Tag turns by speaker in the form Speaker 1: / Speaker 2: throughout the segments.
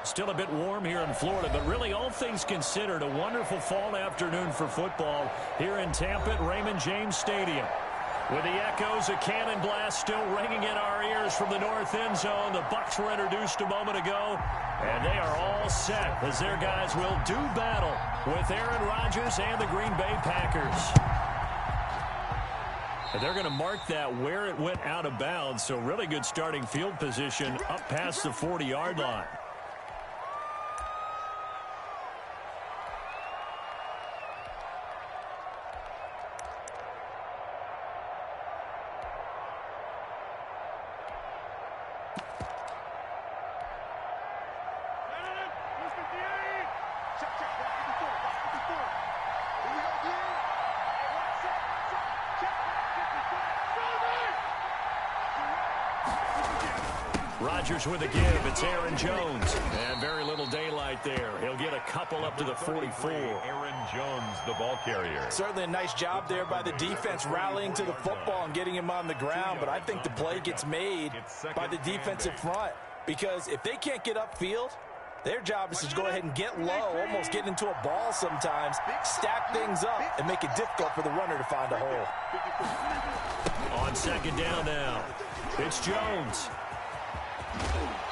Speaker 1: Still a bit warm here in Florida, but really all things considered, a wonderful fall afternoon for football here in Tampa at Raymond James Stadium. With the echoes, a cannon blast still ringing in our ears from the north end zone. The Bucs were introduced a moment ago, and they are all set as their guys will do battle with Aaron Rodgers and the Green Bay Packers. And they're going to mark that where it went out of bounds, so really good starting field position up past the 40-yard line. Rodgers with a give. It's Aaron Jones. And very little daylight there. He'll get a couple up to the 44.
Speaker 2: Aaron Jones, the ball carrier.
Speaker 3: Certainly a nice job there by the defense rallying to the football and getting him on the ground. But I think the play gets made by the defensive front. Because if they can't get upfield, their job is to go ahead and get low, almost get into a ball sometimes, stack things up, and make it difficult for the runner to find a hole.
Speaker 1: On second down now, it's Jones.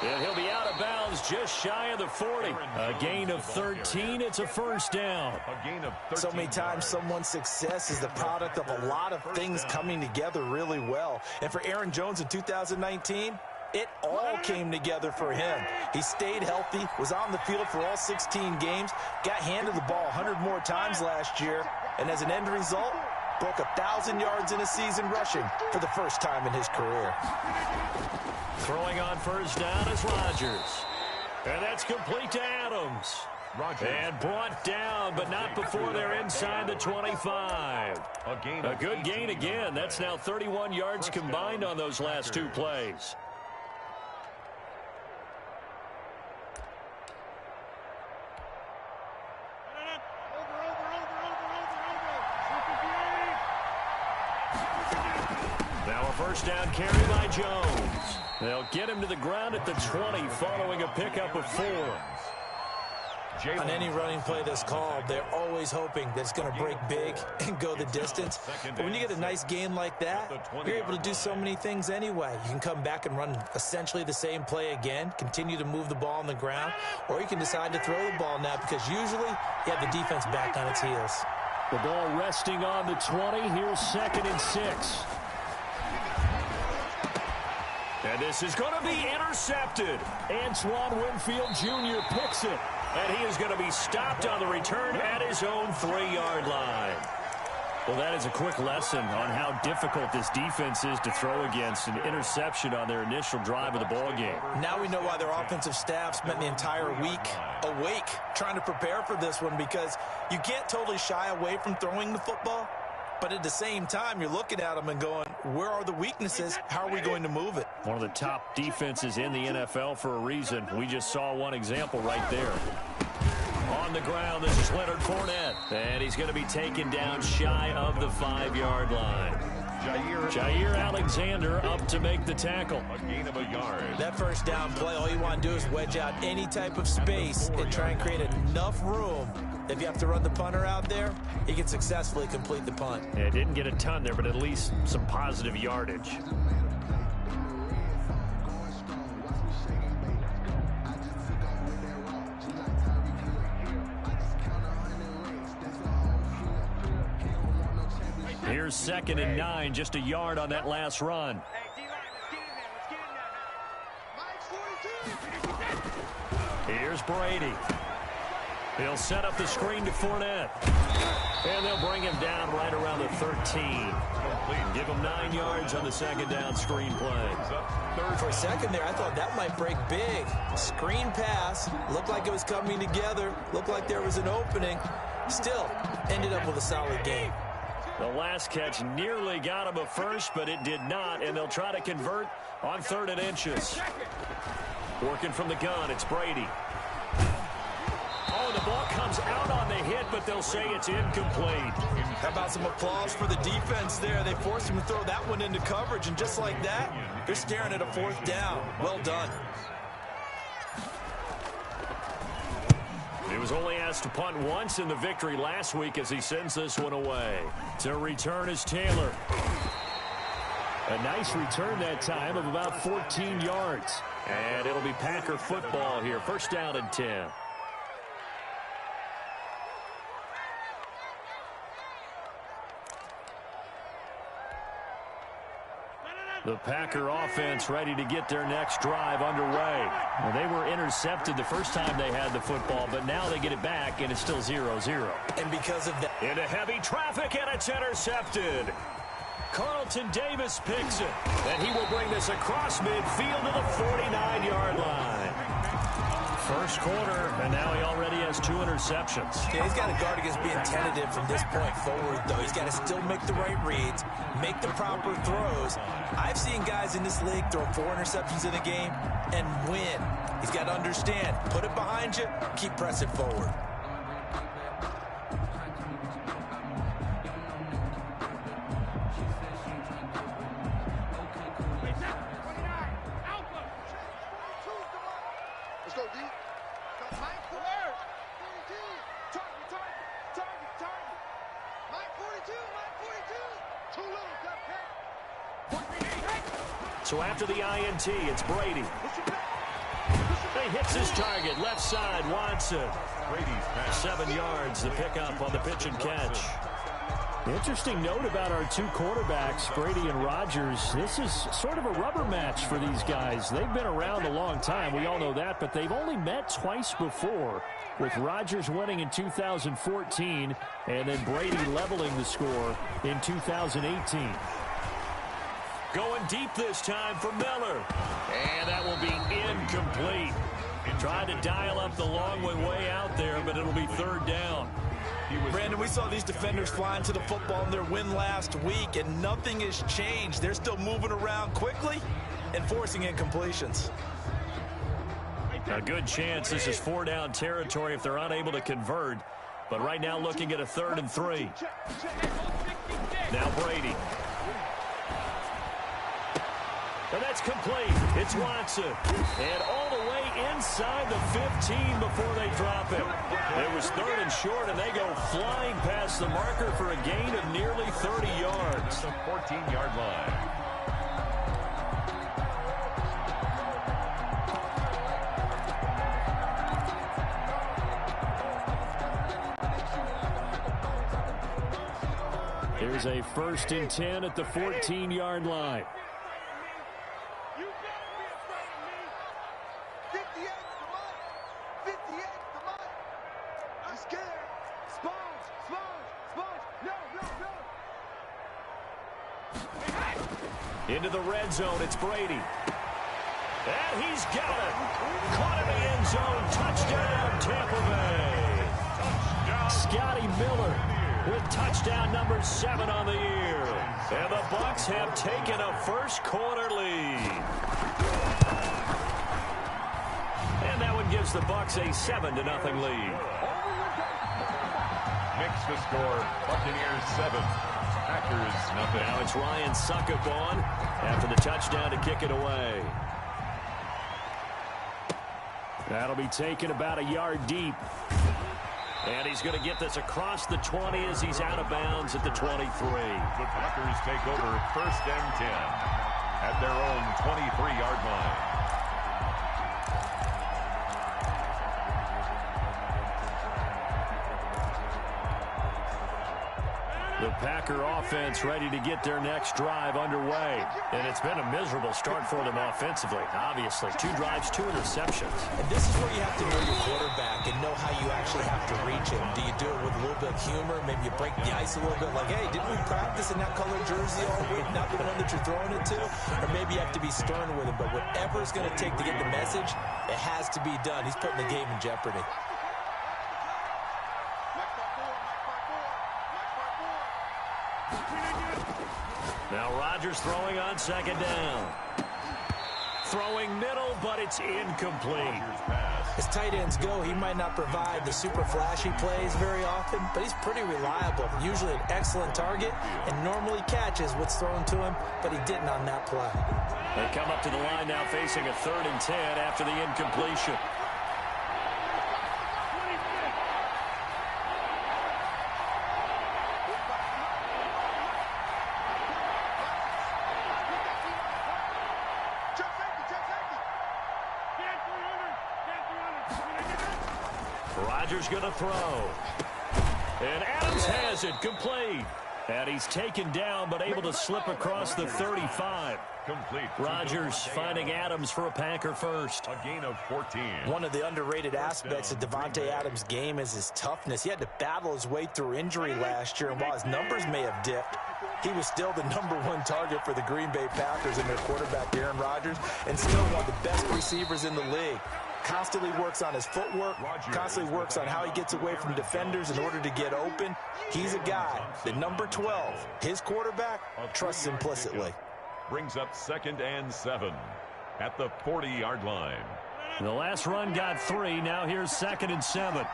Speaker 1: And he'll be out of bounds just shy of the 40. A gain of 13. It's a first down.
Speaker 3: So many times someone's success is the product of a lot of things coming together really well. And for Aaron Jones in 2019, it all came together for him. He stayed healthy, was on the field for all 16 games, got handed the ball 100 more times last year, and as an end result, broke 1,000 yards in a season rushing for the first time in his career.
Speaker 1: Throwing on first down is Rodgers. And that's complete to Adams. And brought down, but not before they're inside the 25. A good gain again. That's now 31 yards combined on those last two plays. Now a first down carry by Jones. They'll get him to the ground at the 20 following a pickup of 4.
Speaker 3: On any running play that's called, they're always hoping that it's going to break big and go the distance. But when you get a nice gain like that, you're able to do so many things anyway. You can come back and run essentially the same play again, continue to move the ball on the ground, or you can decide to throw the ball now because usually you have the defense back on its heels.
Speaker 1: The ball resting on the 20. Here's 2nd and 6. And this is going to be intercepted. Antoine Winfield Jr. picks it. And he is going to be stopped on the return at his own 3-yard line. Well, that is a quick lesson on how difficult this defense is to throw against. An interception on their initial drive of the ballgame.
Speaker 3: Now we know why their offensive staff spent the entire week awake trying to prepare for this one, because you can't totally shy away from throwing the football. But at the same time, you're looking at them and going, where are the weaknesses? How are we going to move it?
Speaker 1: One of the top defenses in the NFL for a reason. We just saw one example right there. On the ground, this is Leonard Fournette. And he's going to be taken down shy of the 5-yard line. Jair Alexander up to make the tackle.
Speaker 2: A gain of a yard.
Speaker 3: That first down play, all you want to do is wedge out any type of space and try and create enough room. If you have to run the punter out there, he can successfully complete the punt.
Speaker 1: Yeah, didn't get a ton there, but at least some positive yardage. Here's 2nd and 9, just a yard on that last run. Here's Brady. He'll set up the screen to Fournette. And they'll bring him down right around the 13. Give him 9 yards on the 2nd down screen play.
Speaker 3: For a second there, I thought that might break big. Screen pass. Looked like it was coming together. Looked like there was an opening. Still, ended up with a solid game.
Speaker 1: The last catch nearly got him a first, but it did not, and they'll try to convert on 3rd and inches. Working from the gun, it's Brady. Oh, the ball comes out on the hit, but they'll say it's incomplete.
Speaker 3: How about some applause for the defense there? They forced him to throw that one into coverage, and just like that, they're staring at a 4th down. Well done.
Speaker 1: was only asked to punt once in the victory last week as he sends this one away. To return is Taylor. A nice return that time of about 14 yards. And it'll be Packer football here. First down and 10. The Packer offense ready to get their next drive underway. Well, they were intercepted the first time they had the football, but now they get it back, and it's still 0-0.
Speaker 3: And because of that,
Speaker 1: into heavy traffic, and it's intercepted. Carlton Davis picks it, and he will bring this across midfield to the 49-yard line. First quarter, and now he already has 2 interceptions.
Speaker 3: Yeah, he's got to guard against being tentative from this point forward, though. He's got to still make the right reads, make the proper throws. I've seen guys in this league throw 4 interceptions in a game and win. He's got to understand, put it behind you, keep pressing forward.
Speaker 1: So after the INT, it's Brady. He hits his target, left side, Watson.
Speaker 2: Brady's pass.
Speaker 1: 7 yards, the pickup on the pitch and catch. Interesting note about our 2 quarterbacks, Brady and Rodgers. This is sort of a rubber match for these guys. They've been around a long time, we all know that, but they've only met twice before, with Rodgers winning in 2014 and then Brady leveling the score in 2018. Going deep this time for Miller. And that will be incomplete. Trying to dial up the long way out there, but it'll be 3rd down.
Speaker 3: Brandon, we saw these defenders flying to the football in their win last week, and nothing has changed. They're still moving around quickly and forcing incompletions.
Speaker 1: A good chance this is 4-down territory if they're unable to convert. But right now looking at a 3rd and 3. Now Brady. And that's complete. It's Watson. And all the way inside the 15 before they drop it. It was 3rd and short, and they go flying past the marker for a gain of nearly 30 yards.
Speaker 2: The 14-yard line.
Speaker 1: Here's a 1st and 10 at the 14-yard line. Into the red zone, it's Brady. And he's got it. Caught in the end zone. Touchdown, Tampa Bay. Scotty Miller with touchdown number 7 on the year. And the Bucs have taken a first quarter lead. And that one gives the Bucs a 7-0 lead.
Speaker 2: Makes the score, Buccaneers 7. Packers nothing.
Speaker 1: Now it's Ryan Suckup on after the touchdown to kick it away. That'll be taken about a yard deep. And he's going to get this across the 20 as he's out of bounds at the 23.
Speaker 2: The Packers take over 1st and 10 at their own 23-yard line.
Speaker 1: The Packer offense ready to get their next drive underway. And it's been a miserable start for them offensively, obviously. 2 drives, 2 interceptions.
Speaker 3: And this is where you have to know your quarterback and know how you actually have to reach him. Do you do it with a little bit of humor? Maybe you break the ice a little bit like, hey, didn't we practice in that colored jersey all week? Not the one that you're throwing it to? Or maybe you have to be stern with him. But whatever it's going to take to get the message, it has to be done. He's putting the game in jeopardy.
Speaker 1: Now Rodgers throwing on 2nd down. Throwing middle, but it's incomplete.
Speaker 3: As tight ends go, he might not provide the super flashy plays very often, but he's pretty reliable. Usually an excellent target and normally catches what's thrown to him, but he didn't on that play.
Speaker 1: They come up to the line now facing a 3rd and 10 after the incompletion. Rodgers going to throw. And Adams has it complete. And he's taken down but able to slip across the 35.
Speaker 2: Complete.
Speaker 1: Rodgers finding Adams for a Packer first.
Speaker 2: A gain of 14.
Speaker 3: One of the underrated aspects of Davante Adams' game is his toughness. He had to battle his way through injury last year, and while his numbers may have dipped, he was still the #1 target for the Green Bay Packers and their quarterback, Aaron Rodgers, and still one of the best receivers in the league. Constantly works on his footwork, constantly works on how he gets away from defenders in order to get open. He's a guy that number 12, his quarterback, trusts implicitly.
Speaker 2: Brings up 2nd and 7 at the 40-yard line.
Speaker 1: The last run got 3. Now here's 2nd and 7.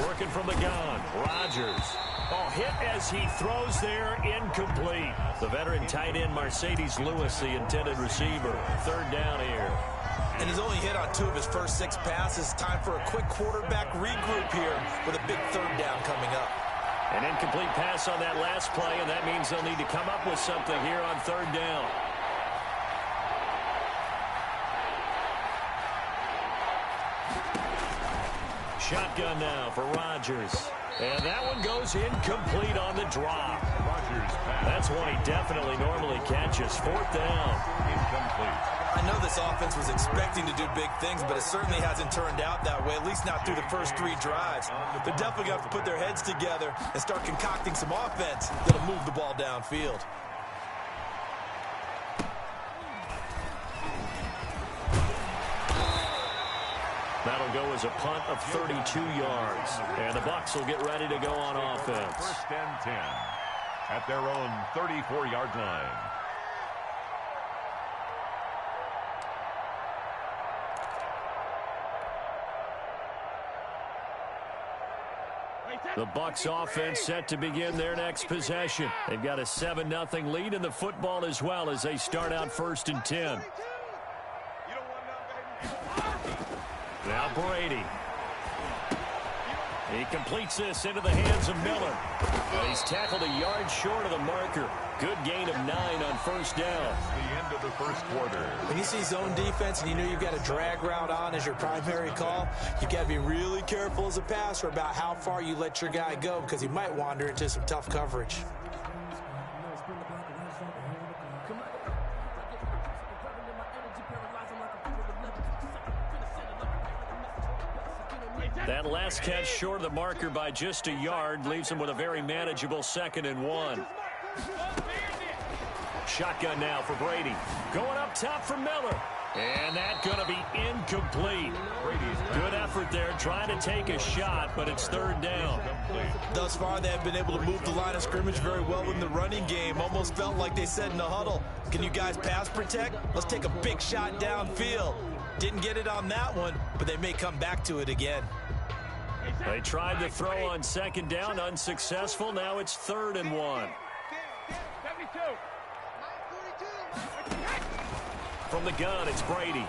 Speaker 1: Working from the gun, Rodgers. Oh, hit as he throws there, incomplete. The veteran tight end Mercedes Lewis, the intended receiver. 3rd down here.
Speaker 3: And he's only hit on 2 of his first 6 passes. Time for a quick quarterback regroup here with a big 3rd down coming up.
Speaker 1: An incomplete pass on that last play, and that means they'll need to come up with something here on 3rd down. Shotgun now for Rodgers. And that one goes incomplete on the drop. That's one he definitely normally catches. 4th down.
Speaker 2: Incomplete.
Speaker 3: I know this offense was expecting to do big things, but it certainly hasn't turned out that way, at least not through the first 3 drives. They're definitely going to have to put their heads together and start concocting some offense that'll move the ball downfield.
Speaker 1: That'll go as a punt of 32 yards. And the Bucs will get ready to go on offense.
Speaker 2: 1st and 10 at their own 34-yard line.
Speaker 1: The Bucs offense set to begin their next possession. They've got a 7-0 lead in the football as well as they start out 1st and 10. Now Brady. He completes this into the hands of Miller. And he's tackled a yard short of the marker. Good gain of 9 on 1st down.
Speaker 2: The end of the first quarter.
Speaker 3: When you see zone defense and you know you've got a drag route on as your primary call, you've got to be really careful as a passer about how far you let your guy go because he might wander into some tough coverage.
Speaker 1: That last catch short of the marker by just a yard leaves him with a very manageable 2nd and 1. Shotgun now for Brady. Going up top for Miller. And that's going to be incomplete. Good effort there trying to take a shot, but it's 3rd down.
Speaker 3: Thus far, they have been able to move the line of scrimmage very well in the running game. Almost felt like they said in the huddle, can you guys pass protect? Let's take a big shot downfield. Didn't get it on that one, but they may come back to it again.
Speaker 1: They tried to throw on 2nd down, unsuccessful. Now it's 3rd and 1. From the gun, it's Brady.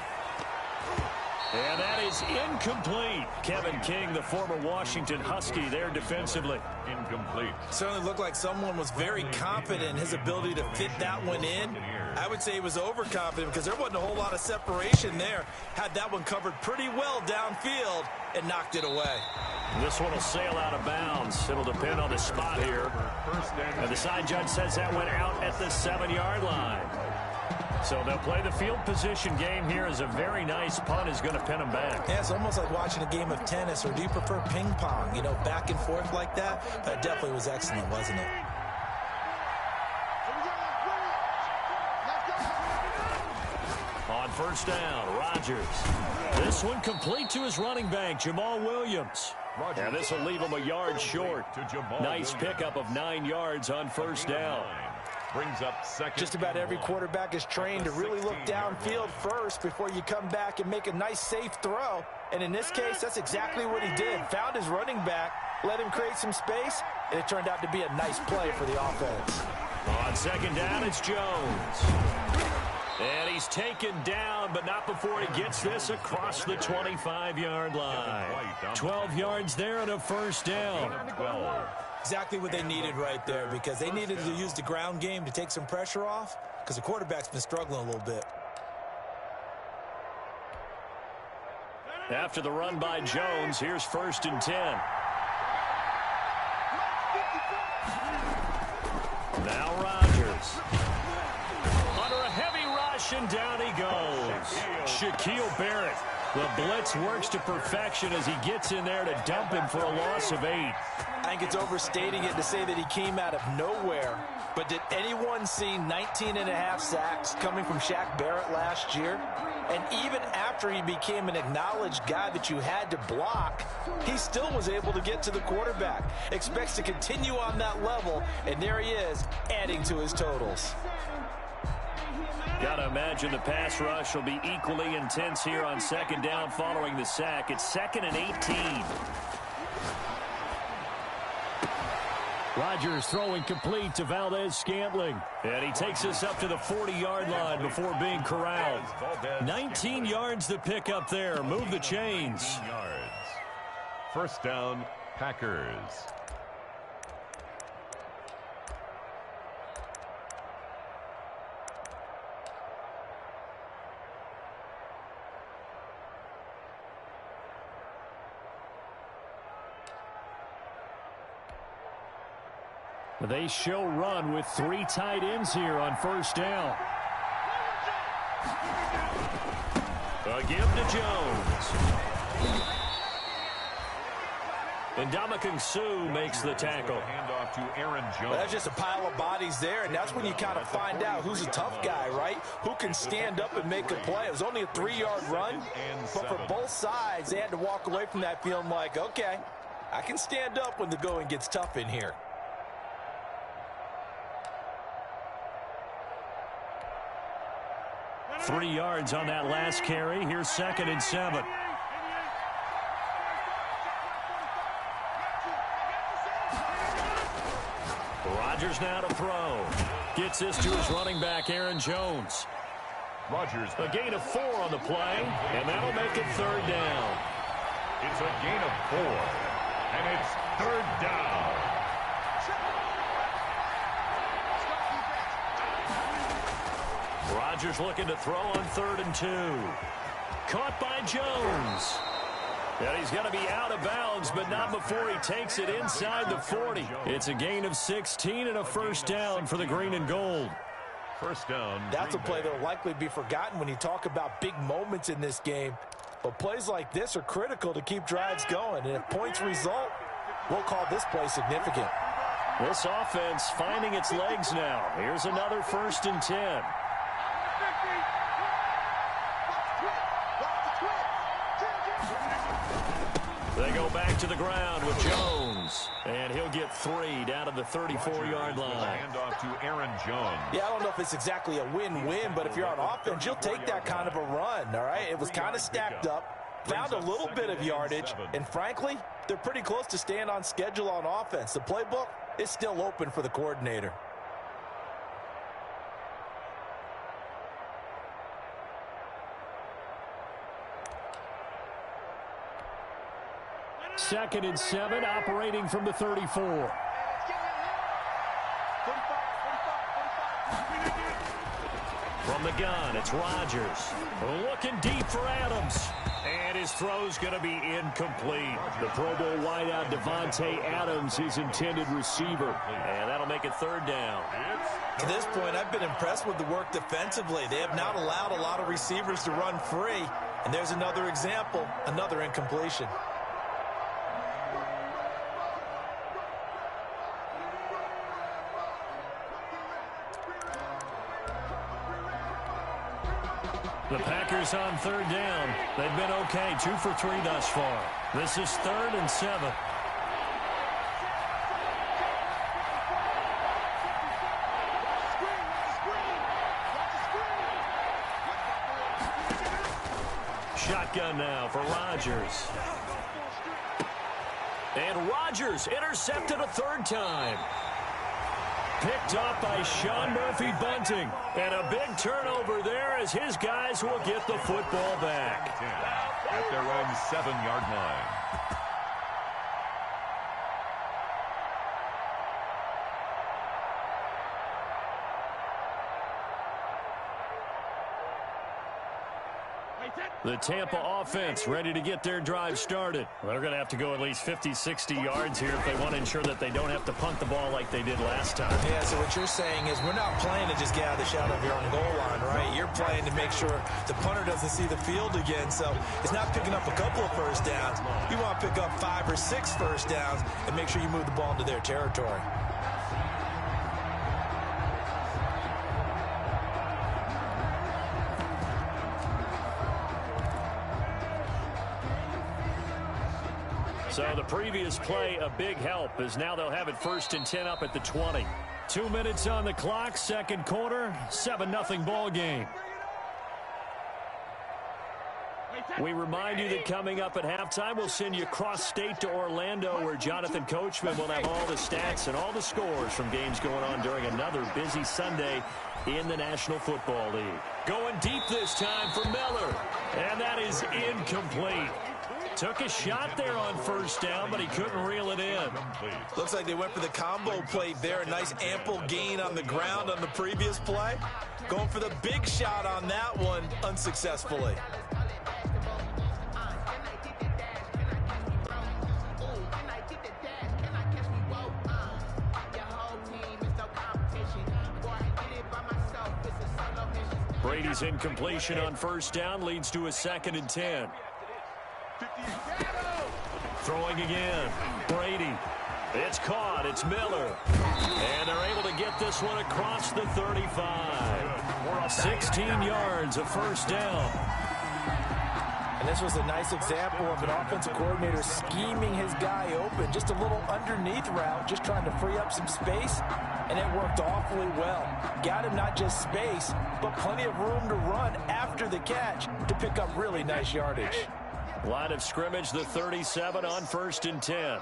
Speaker 1: And that is incomplete. Kevin King, the former Washington Husky, there defensively.
Speaker 2: Incomplete.
Speaker 3: Certainly looked like someone was very confident in his ability to fit that one in. I would say he was overconfident because there wasn't a whole lot of separation there. Had that one covered pretty well downfield and knocked it away.
Speaker 1: This one will sail out of bounds. It'll depend on the spot here. And the side judge says that went out at the 7-yard line. So they'll play the field position game here as a very nice punt is going to pin them back.
Speaker 3: Yeah, it's almost like watching a game of tennis, or do you prefer ping pong? You know, back and forth like that? That definitely was excellent, wasn't it?
Speaker 1: On 1st down, Rodgers. This one complete to his running back, Jamal Williams. And this will leave him a yard short. Nice pickup of 9 yards on 1st down.
Speaker 2: Brings up 2nd.
Speaker 3: Just about every quarterback is trained to really look downfield first before you come back and make a nice, safe throw. And in this case, that's exactly what he did. Found his running back, let him create some space, and it turned out to be a nice play for the offense.
Speaker 1: On 2nd down, it's Jones. And he's taken down, but not before he gets this across the 25-yard line. 12 yards there and a 1st down.
Speaker 2: 12.
Speaker 3: Exactly what they needed right there, because they needed to use the ground game to take some pressure off because the quarterback's been struggling a little bit.
Speaker 1: After the run by Jones, here's 1st and 10. Now Rodgers. Under a heavy rush, and down he goes. Shaquille Barrett. The blitz works to perfection as he gets in there to dump him for a loss of 8.
Speaker 3: I think it's overstating it to say that he came out of nowhere. But did anyone see 19.5 sacks coming from Shaq Barrett last year? And even after he became an acknowledged guy that you had to block, he still was able to get to the quarterback. Expects to continue on that level, and there he is, adding to his totals.
Speaker 1: Got to imagine the pass rush will be equally intense here on 2nd down following the sack. It's 2nd and 18. Rodgers throwing complete to Valdez-Scantling. And he takes us up to the 40-yard line before being corralled. 19 yards to pick up there. Move the chains.
Speaker 2: 1st down, Packers.
Speaker 1: They show run with 3 tight ends here on 1st down. A give to Jones. And Ndamukong Suh makes the tackle.
Speaker 2: Handoff to Aaron Jones.
Speaker 3: Well, that's just a pile of bodies there, and that's when you kind of find out who's a tough guy, right? Who can stand up and make a play. It was only a 3-yard run, but for both sides, they had to walk away from that feeling like, okay, I can stand up when the going gets tough in here.
Speaker 1: Three yards on that last carry. Here's 2nd and 7. Rodgers now to throw. Gets this to his running back, Aaron Jones.
Speaker 2: Rodgers.
Speaker 1: A gain of 4 on the play, and that'll make it 3rd down.
Speaker 2: It's a gain of 4, and it's 3rd down.
Speaker 1: Rodgers looking to throw on 3rd and 2. Caught by Jones. And he's going to be out of bounds, but not before he takes it inside the 40. It's a gain of 16 and a 1st down for the green and gold.
Speaker 2: 1st down.
Speaker 3: That's a play that will likely be forgotten when you talk about big moments in this game. But plays like this are critical to keep drives going. And if points result, we'll call this play significant.
Speaker 1: This offense finding its legs now. Here's another 1st and 10. They go back to the ground with Jones. And he'll get 3 down to the 34-yard line.
Speaker 2: Handoff to Aaron Jones.
Speaker 3: Yeah, I don't know if it's exactly a win-win, but if you're on offense, you'll take that kind of a run, all right? It was kind of stacked up, found a little bit of yardage, and frankly, they're pretty close to staying on schedule on offense. The playbook is still open for the coordinator.
Speaker 1: Second and 7, operating from the 34. From the gun, it's Rodgers. Looking deep for Adams. And his throw's going to be incomplete. The Pro Bowl wideout Devontae Adams, his intended receiver. And that'll make it 3rd down.
Speaker 3: To this point, I've been impressed with the work defensively. They have not allowed a lot of receivers to run free. And there's another example, another incompletion.
Speaker 1: The Packers on 3rd down. They've been okay, 2 for 3 thus far. This is 3rd and 7. Shotgun now for Rodgers. And Rodgers intercepted a 3rd time. Picked up by Sean Murphy-Bunting. And a big turnover there as his guys will get the football back.
Speaker 2: At their own 7-yard line.
Speaker 1: The Tampa offense ready to get their drive started. Well, they're going to have to go at least 50, 60 yards here if they want to ensure that they don't have to punt the ball like they did last time.
Speaker 3: Yeah, so what you're saying is we're not playing to just get out of the shadow of your own goal line, right? You're playing to make sure the punter doesn't see the field again. So it's not picking up a couple of first downs. You want to pick up 5 or 6 first downs and make sure you move the ball into their territory.
Speaker 1: So the previous play, a big help, as now they'll have it 1st and 10 up at the 20. 2 minutes on the clock, second quarter, 7-0 ball game. We remind you that coming up at halftime, we'll send you cross-state to Orlando, where Jonathan Coachman will have all the stats and all the scores from games going on during another busy Sunday in the National Football League. Going deep this time for Miller, and that is incomplete. Took a shot there on first down, but he couldn't reel it in.
Speaker 3: Looks like they went for the combo play there. A nice ample gain on the ground on the previous play. Going for the big shot on that one unsuccessfully.
Speaker 1: Brady's incompletion on first down leads to a 2nd and 10. Throwing again. Brady. It's caught. It's Miller. And they're able to get this one across the 35. 16 yards, a first down.
Speaker 3: And this was a nice example of an offensive coordinator scheming his guy open. Just a little underneath route, just trying to free up some space. And it worked awfully well. Got him not just space, but plenty of room to run after the catch to pick up really nice yardage.
Speaker 1: Line of scrimmage, the 37 on 1st and 10.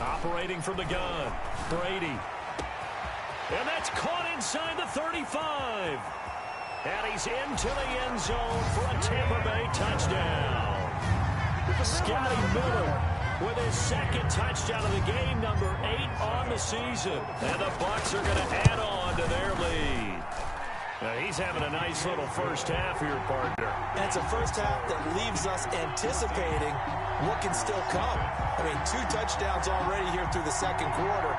Speaker 1: Operating from the gun, Brady. And that's caught inside the 35. And he's into the end zone for a Tampa Bay touchdown. Scotty Miller with his 2nd touchdown of the game, number 8 on the season. And the Bucs are going to add on to their lead. Now he's having a nice little first half here, partner.
Speaker 3: And it's a first half that leaves us anticipating what can still come. I mean, 2 touchdowns already here through the second quarter.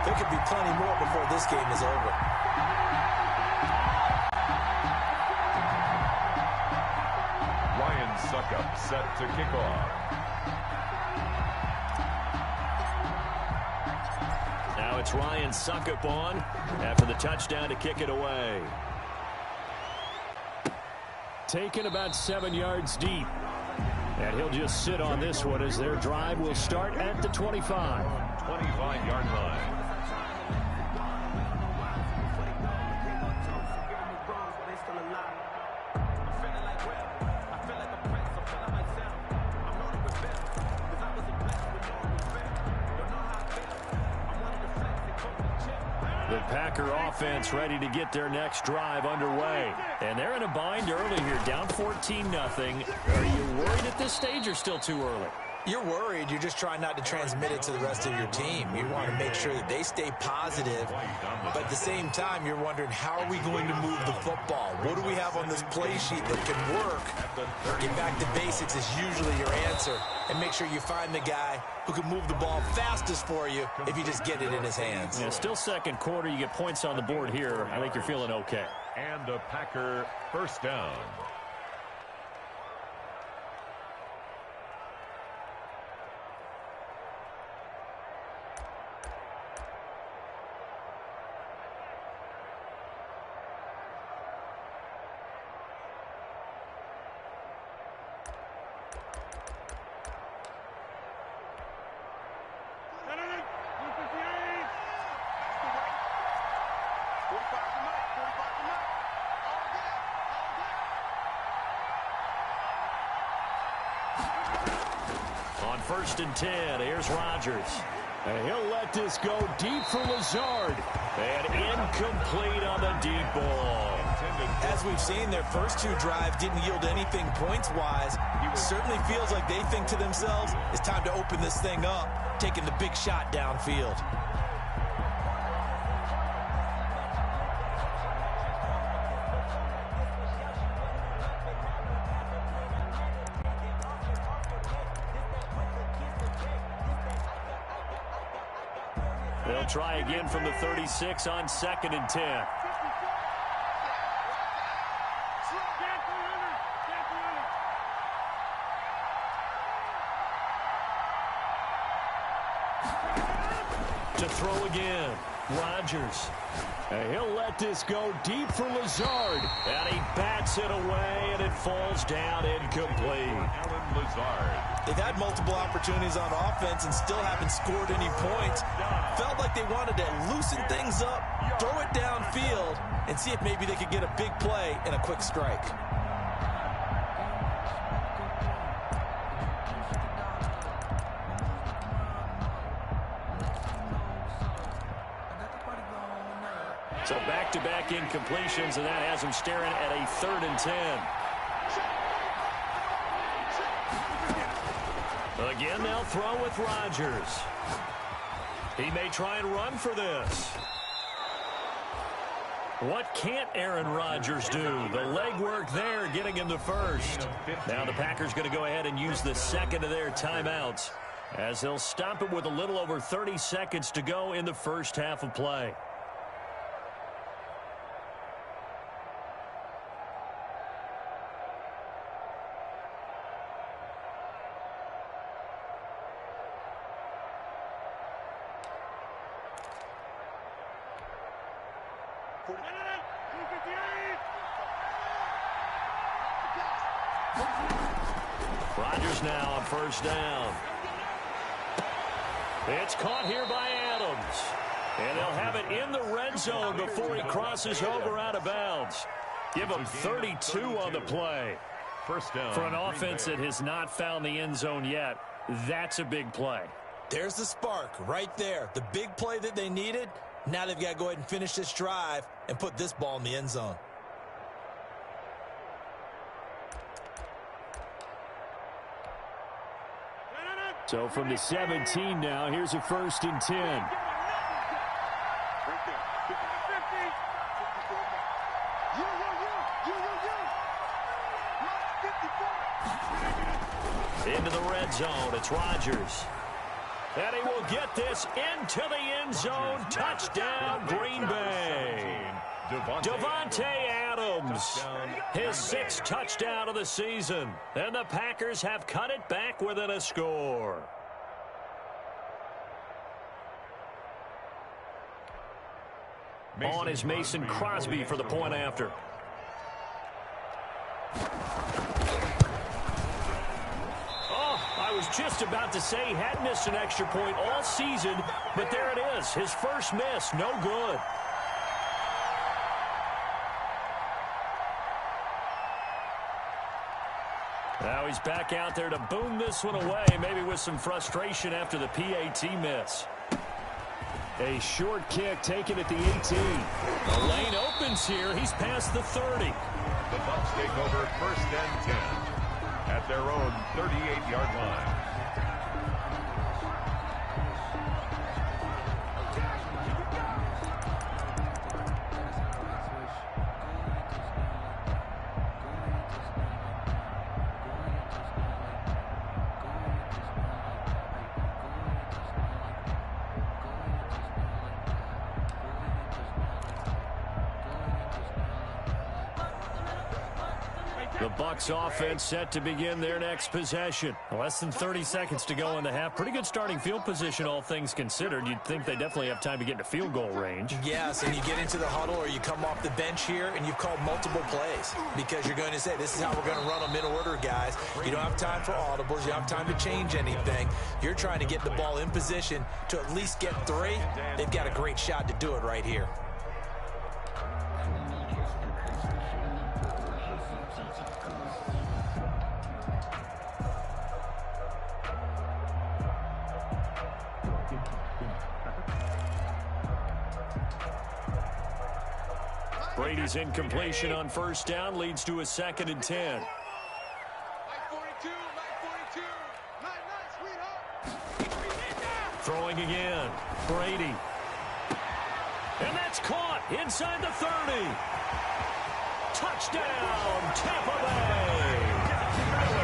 Speaker 3: There could be plenty more before this game is over.
Speaker 2: Ryan Suckup set to kick off.
Speaker 1: Now it's Ryan Suckup on after the touchdown to kick it away. Taken about 7 yards deep. And he'll just sit on this one as their drive will start at the 25.
Speaker 2: 25-yard line.
Speaker 1: The Packer offense ready to get their next drive underway. And they're in a bind early here, down 14-0. Are you worried at this stage or still too early?
Speaker 3: You're worried. You're just trying not to transmit it to the rest of your team. You want to make sure that they stay positive. But at the same time, you're wondering, how are we going to move the football? What do we have on this play sheet that can work? Get back to basics is usually your answer. And make sure you find the guy who can move the ball fastest for you if you just get it in his hands.
Speaker 1: Yeah, still second quarter. You get points on the board here. I think you're feeling okay.
Speaker 2: And a Packer first down.
Speaker 1: On 1st and 10, here's Rodgers. And he'll let this go deep for Lazard. And incomplete on the deep ball.
Speaker 3: As we've seen, their first 2 drives didn't yield anything points-wise. Certainly feels like they think to themselves, it's time to open this thing up, taking the big shot downfield.
Speaker 1: They'll try again from the 36 on 2nd and 10. To throw again, Rodgers. And he'll let this go deep for Lazard. And he bats it away, and it falls down incomplete.
Speaker 2: Alan Lazard.
Speaker 3: They've had multiple opportunities on offense and still haven't scored any points. Felt like they wanted to loosen things up, throw it downfield, and see if maybe they could get a big play and a quick strike.
Speaker 1: So back-to-back incompletions, and that has him staring at a 3rd and 10. Again, they'll throw with Rodgers. He may try and run for this. What can't Aaron Rodgers do? The legwork there getting him the first. Now the Packers going to go ahead and use the second of their timeouts as they'll stop it with a little over 30 seconds to go in the first half of play. Rodgers now on 1st down. It's caught here by Adams. And they'll have it in the red zone before he crosses over out of bounds. Give him 32 on the play.
Speaker 2: First down.
Speaker 1: For an offense that has not found the end zone yet, that's a big play.
Speaker 3: There's the spark right there. The big play that they needed. Now they've got to go ahead and finish this drive and put this ball in the end zone.
Speaker 1: So from the 17 now, here's a 1st and 10. Into the red zone, it's Rodgers. And he will get this into the end zone. Touchdown, Green Bay. Davante Adams, his 6th touchdown of the season. And the Packers have cut it back within a score. On is Mason Crosby for the point after. I was just about to say he had missed an extra point all season, but there it is. His first miss, no good. Now he's back out there to boom this one away, maybe with some frustration after the PAT miss. A short kick taken at the 18. The lane opens here. He's past the 30.
Speaker 2: The Bucs take over 1st and 10 at their own 38-yard line.
Speaker 1: The Bucs offense set to begin their next possession. Less than 30 seconds to go in the half. Pretty good starting field position, all things considered. You'd think they definitely have time to get into field goal range.
Speaker 3: Yes, and you get into the huddle or you come off the bench here and you've called multiple plays because you're going to say, this is how we're going to run them in order, guys. You don't have time for audibles. You don't have time to change anything. You're trying to get the ball in position to at least get 3. They've got a great shot to do it right here.
Speaker 1: Brady's incompletion on 1st down leads to a 2nd and 10. Throwing again. Brady. And that's caught inside the 30. Touchdown, Tampa Bay.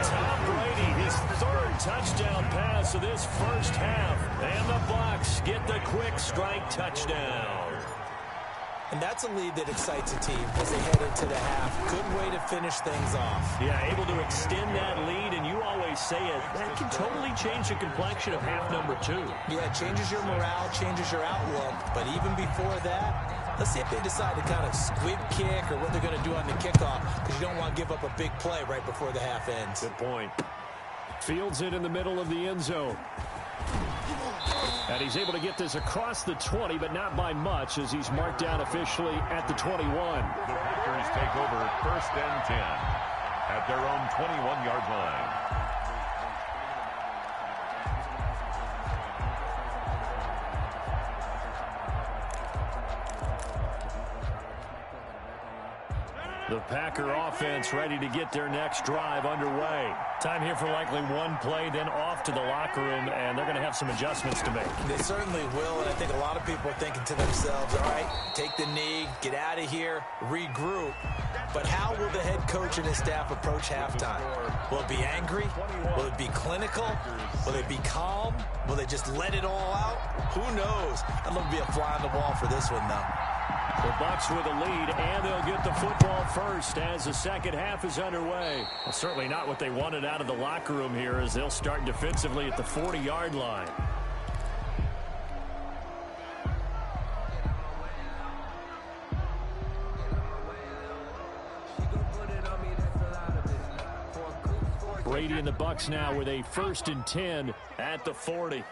Speaker 1: Tom Brady, his 3rd touchdown pass of this first half. And the Bucs get the quick strike touchdown.
Speaker 3: And that's a lead that excites a team as they head into the half. Good way to finish things off.
Speaker 1: Yeah, able to extend that lead, and you always say it, that can totally change the complexion of half number 2.
Speaker 3: Yeah, it changes your morale, changes your outlook. But even before that, let's see if they decide to kind of squib kick or what they're going to do on the kickoff, because you don't want to give up a big play right before the half ends.
Speaker 1: Good point. Fields it in the middle of the end zone. And he's able to get this across the 20, but not by much, as he's marked down officially at the 21.
Speaker 2: The Packers take over 1st and 10 at their own 21-yard line.
Speaker 1: The Packer offense ready to get their next drive underway. Time here for likely one play, then off to the locker room, and they're going to have some adjustments to make.
Speaker 3: They certainly will, and I think a lot of people are thinking to themselves, all right, take the knee, get out of here, regroup. But how will the head coach and his staff approach halftime? Will it be angry? Will it be clinical? Will they be calm? Will they just let it all out? Who knows? I'd love to be a fly on the wall for this one, though.
Speaker 1: The Bucs with a lead, and they'll get the football first as the second half is underway. Well, certainly not what they wanted out of the locker room here, as they'll start defensively at the 40-yard line. Brady and the Bucs now with a 1st and 10 at the 40.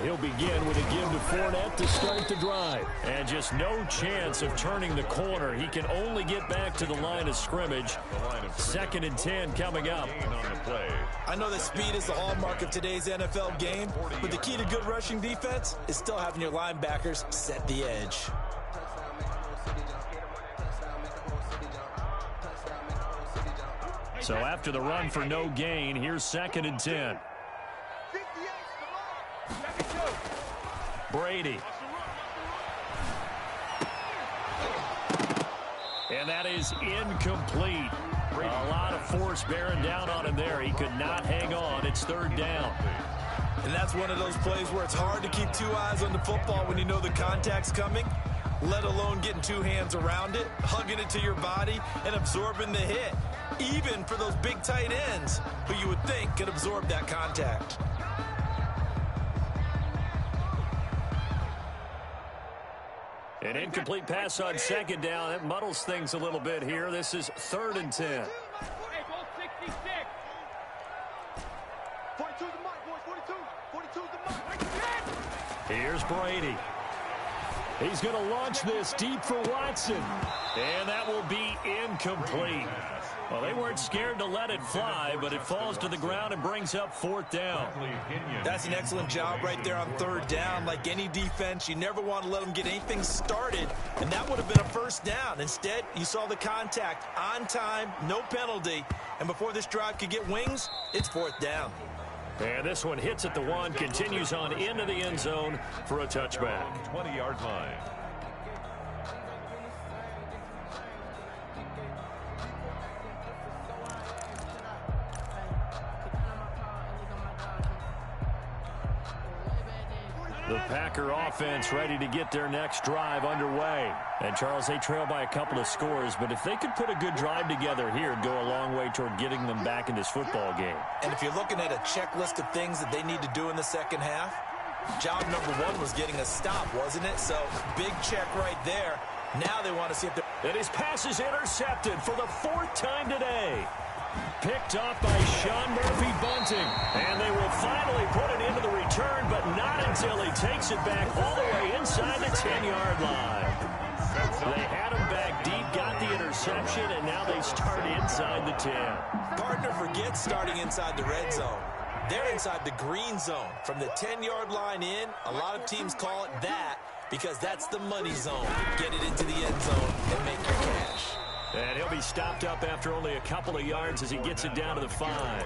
Speaker 1: He'll begin with a give to Fournette to start the drive. And just no chance of turning the corner. He can only get back to the line of scrimmage. 2nd and 10 coming up.
Speaker 3: I know that speed is the hallmark of today's NFL game, but the key to good rushing defense is still having your linebackers set the edge.
Speaker 1: So after the run for no gain, here's 2nd and 10. Brady. And that is incomplete. A lot of force bearing down on him there. He could not hang on. It's 3rd down.
Speaker 3: And that's one of those plays where it's hard to keep 2 eyes on the football when you know the contact's coming, let alone getting 2 hands around it, hugging it to your body, and absorbing the hit, even for those big tight ends who you would think could absorb that contact.
Speaker 1: An incomplete pass on 2nd down. That muddles things a little bit here. This is 3rd and 10. Here's Brady. He's going to launch this deep for Watson. And that will be incomplete. Well, they weren't scared to let it fly, but it falls to the ground and brings up 4th down.
Speaker 3: That's an excellent job right there on 3rd down. Like any defense, you never want to let them get anything started, and that would have been a 1st down. Instead, you saw the contact on time, no penalty, and before this drive could get wings, it's 4th down.
Speaker 1: And this one hits at the 1, continues on into the end zone for a touchback.
Speaker 2: 20-yard line.
Speaker 1: The Packer offense ready to get their next drive underway. And, Charles, they trail by a couple of scores, but if they could put a good drive together here, it'd go a long way toward getting them back in this football game.
Speaker 3: And if you're looking at a checklist of things that they need to do in the second half, job number 1 was getting a stop, wasn't it? So, big check right there. Now they want to see if they're...
Speaker 1: And his pass is intercepted for the 4th time today. Picked off by Sean Murphy-Bunting. And they will finally put it into the return, but not until he takes it back all the way inside the 10-yard line. They had him back deep, got the interception, and now they start inside the 10.
Speaker 3: Partner forgets starting inside the red zone. They're inside the green zone. From the 10-yard line in, a lot of teams call it that because that's the money zone. Get it into the end zone and make your cash.
Speaker 1: And he'll be stopped up after only a couple of yards as he gets it down to the 5.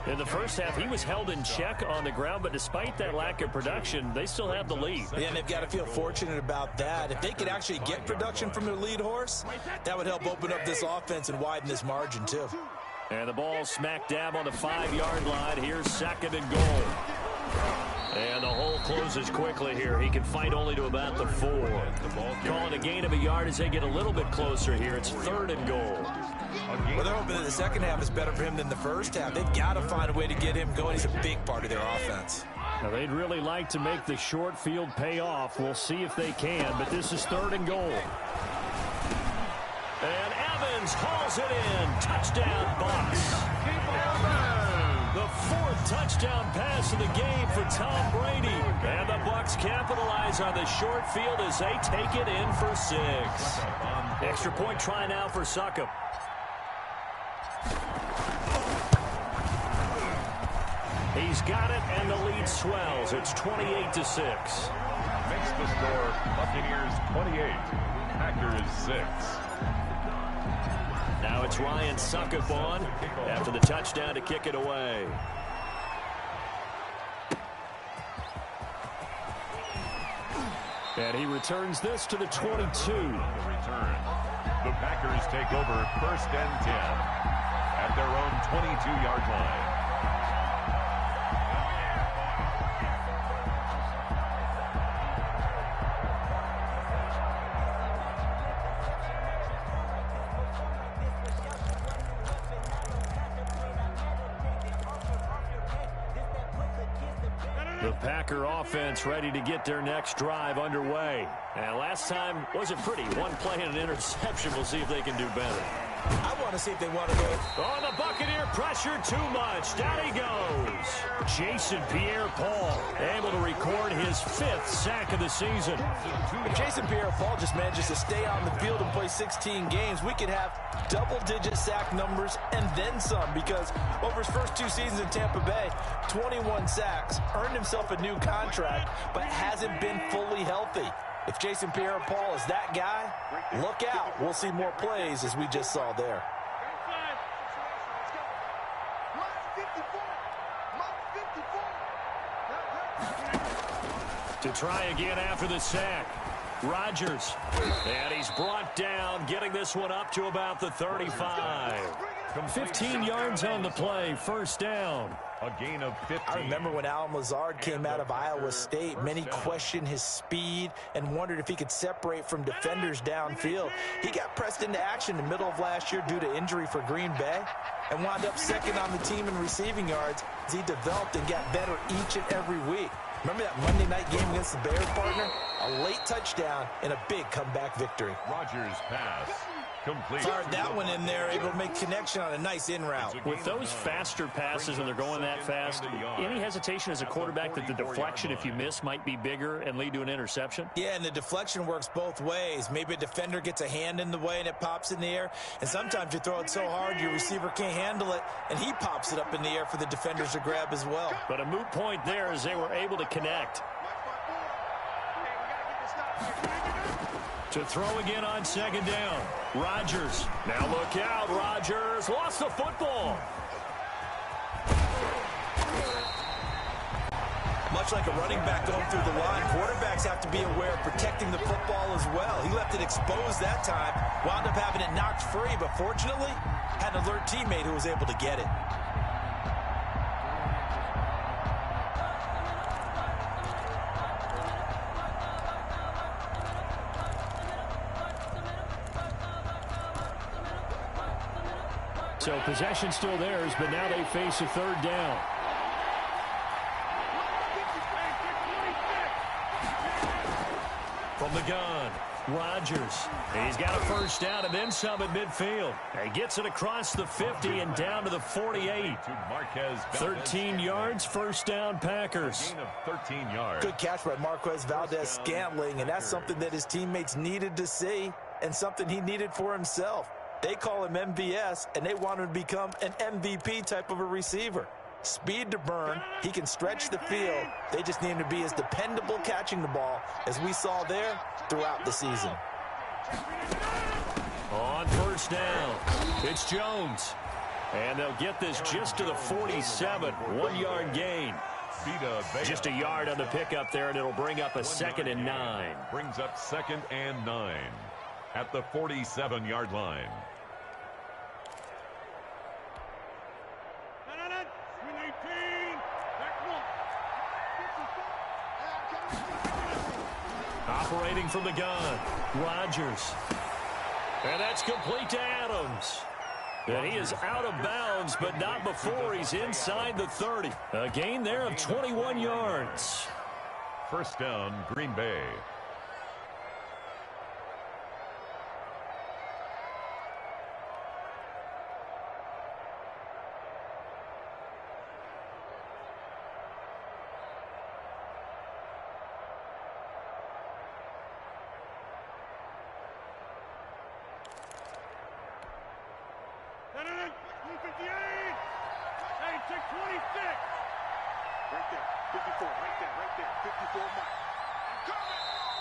Speaker 1: In the first half, he was held in check on the ground, but despite that lack of production, they still have the lead.
Speaker 3: Yeah, and they've got to feel fortunate about that. If they could actually get production from their lead horse, that would help open up this offense and widen this margin, too.
Speaker 1: And the ball smack dab on the 5-yard line. Here's 2nd and goal. And the hole closes quickly here. He can fight only to about the 4. Calling a gain of a yard as they get a little bit closer here. It's 3rd and goal.
Speaker 3: Well, they're hoping that the second half is better for him than the first half. They've got to find a way to get him going. He's a big part of their offense.
Speaker 1: Now, they'd really like to make the short field pay off. We'll see if they can, but this is 3rd and goal. And Evans hauls it in. Touchdown, Bucs. The 4th touchdown pass of the game for Tom Brady. And the Bucs capitalize on the short field as they take it in for 6. Extra point try now for Succop. He's got it, and the lead swells. It's 28-6.
Speaker 2: Makes the score Buccaneers 28, Packers 6.
Speaker 1: Now it's Ryan Succop on after the touchdown to kick it away. And he returns this to the 22.
Speaker 2: Return. The Packers take over 1st and 10 at their own 22-yard line.
Speaker 1: The Packer offense ready to get their next drive underway. And last time wasn't pretty. One play and an interception. We'll see if they can do better.
Speaker 3: I want to see if they want to go.
Speaker 1: Oh, the Buccaneer pressure too much. Down he goes. Jason Pierre-Paul able to record his 5th sack of the season.
Speaker 3: If Jason Pierre-Paul just manages to stay on the field and play 16 games, we could have double-digit sack numbers and then some, because over his first 2 seasons in Tampa Bay, 21 sacks, earned himself a new contract, but hasn't been fully healthy. If Jason Pierre-Paul is that guy, look out. We'll see more plays as we just saw there.
Speaker 1: To try again after the sack. Rodgers. And he's brought down, getting this one up to about the 35. 15 yards on the play, 1st down.
Speaker 2: A gain of 15.
Speaker 3: I remember when Alan Lazard came out of Iowa State, many questioned his speed and wondered if he could separate from defenders downfield. He got pressed into action in the middle of last year due to injury for Green Bay and wound up 2nd on the team in receiving yards as he developed and got better each and every week. Remember that Monday night game against the Bears, partner? A late touchdown and a big comeback victory.
Speaker 2: Rodgers pass. Complete.
Speaker 3: Fired that one in there, able to make connection on a nice in route.
Speaker 1: With those faster passes and they're going that fast, any hesitation as a quarterback that the deflection, if you miss, might be bigger and lead to an interception?
Speaker 3: Yeah, and the deflection works both ways. Maybe a defender gets a hand in the way and it pops in the air, and sometimes you throw it so hard your receiver can't handle it, and he pops it up in the air for the defenders to grab as well.
Speaker 1: But a moot point there as they were able to connect. To throw again on 2nd down. Rodgers. Now look out. Rodgers lost the football.
Speaker 3: Much like a running back going through the line, quarterbacks have to be aware of protecting the football as well. He left it exposed that time, wound up having it knocked free, but fortunately, had an alert teammate who was able to get it.
Speaker 1: So possession still theirs, but now they face a 3rd down. From the gun, Rodgers. He's got a 1st down and then some at midfield. He gets it across the 50 and down to the 48. 13 yards, 1st down Packers.
Speaker 2: Gain of 13 yards.
Speaker 3: Good catch by Marquez Valdez-Scantling, and that's something that his teammates needed to see and something he needed for himself. They call him MVS, and they want him to become an MVP type of a receiver. Speed to burn. He can stretch the field. They just need him to be as dependable catching the ball as we saw there throughout the season.
Speaker 1: On 1st down, it's Jones. And they'll get this just to the 47. 1-yard gain. Just a yard on the pickup there, and it'll bring up a 2nd and 9.
Speaker 2: Brings up 2nd and 9 at the 47-yard line.
Speaker 1: Operating from the gun, Rodgers. And that's complete to Adams. And he is out of bounds, but not before he's inside the 30. A gain there of 21 yards.
Speaker 2: First down, Green Bay.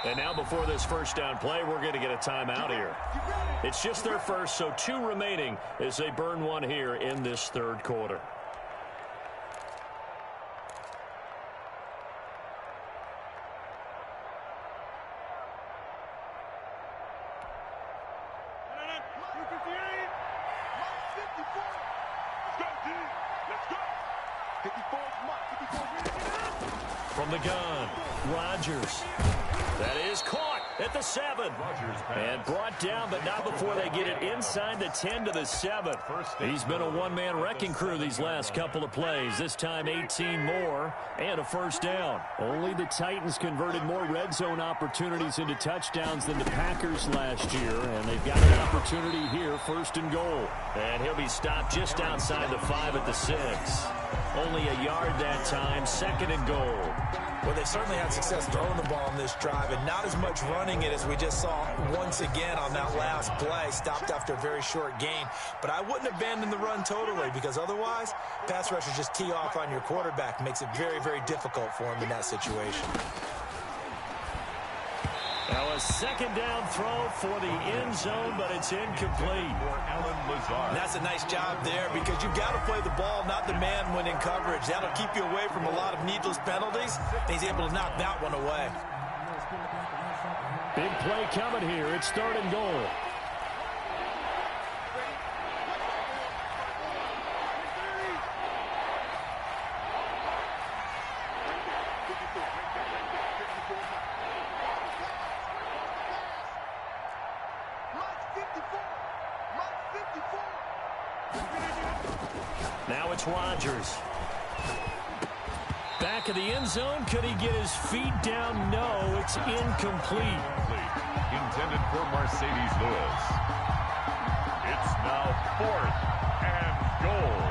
Speaker 1: And now before this first down play, we're going to get a timeout here. It's just their first, so 2 remaining as they burn one here in this third quarter. From the gun, Rodgers. That is caught at the 7. And brought down, but not before they get it inside the 10 to the 7. He's been a one-man wrecking crew these last couple of plays. This time 18 more and a first down. Only the Titans converted more red zone opportunities into touchdowns than the Packers last year. And they've got an opportunity here, first and goal. And he'll be stopped just outside the 5 at the 6. Only a yard that time, second and goal.
Speaker 3: Well, they certainly had success throwing the ball on this drive, and not as much running it as we just saw once again on that last play. Stopped after a very short gain. But I wouldn't abandon the run totally, because otherwise, pass rushers just tee off on your quarterback. Makes it very, very difficult for him in that situation.
Speaker 1: Now a second down throw for the end zone, but it's incomplete.
Speaker 3: And that's a nice job there, because you've got to play the ball, not the man when in coverage. That'll keep you away from a lot of needless penalties. And he's able to knock that one away.
Speaker 1: Big play coming here. It's third and goal. Now it's Rodgers. Back of the end zone. Could he get his feet down? No, it's incomplete.
Speaker 2: Intended for Mercedes Lewis. It's now 4th and goal.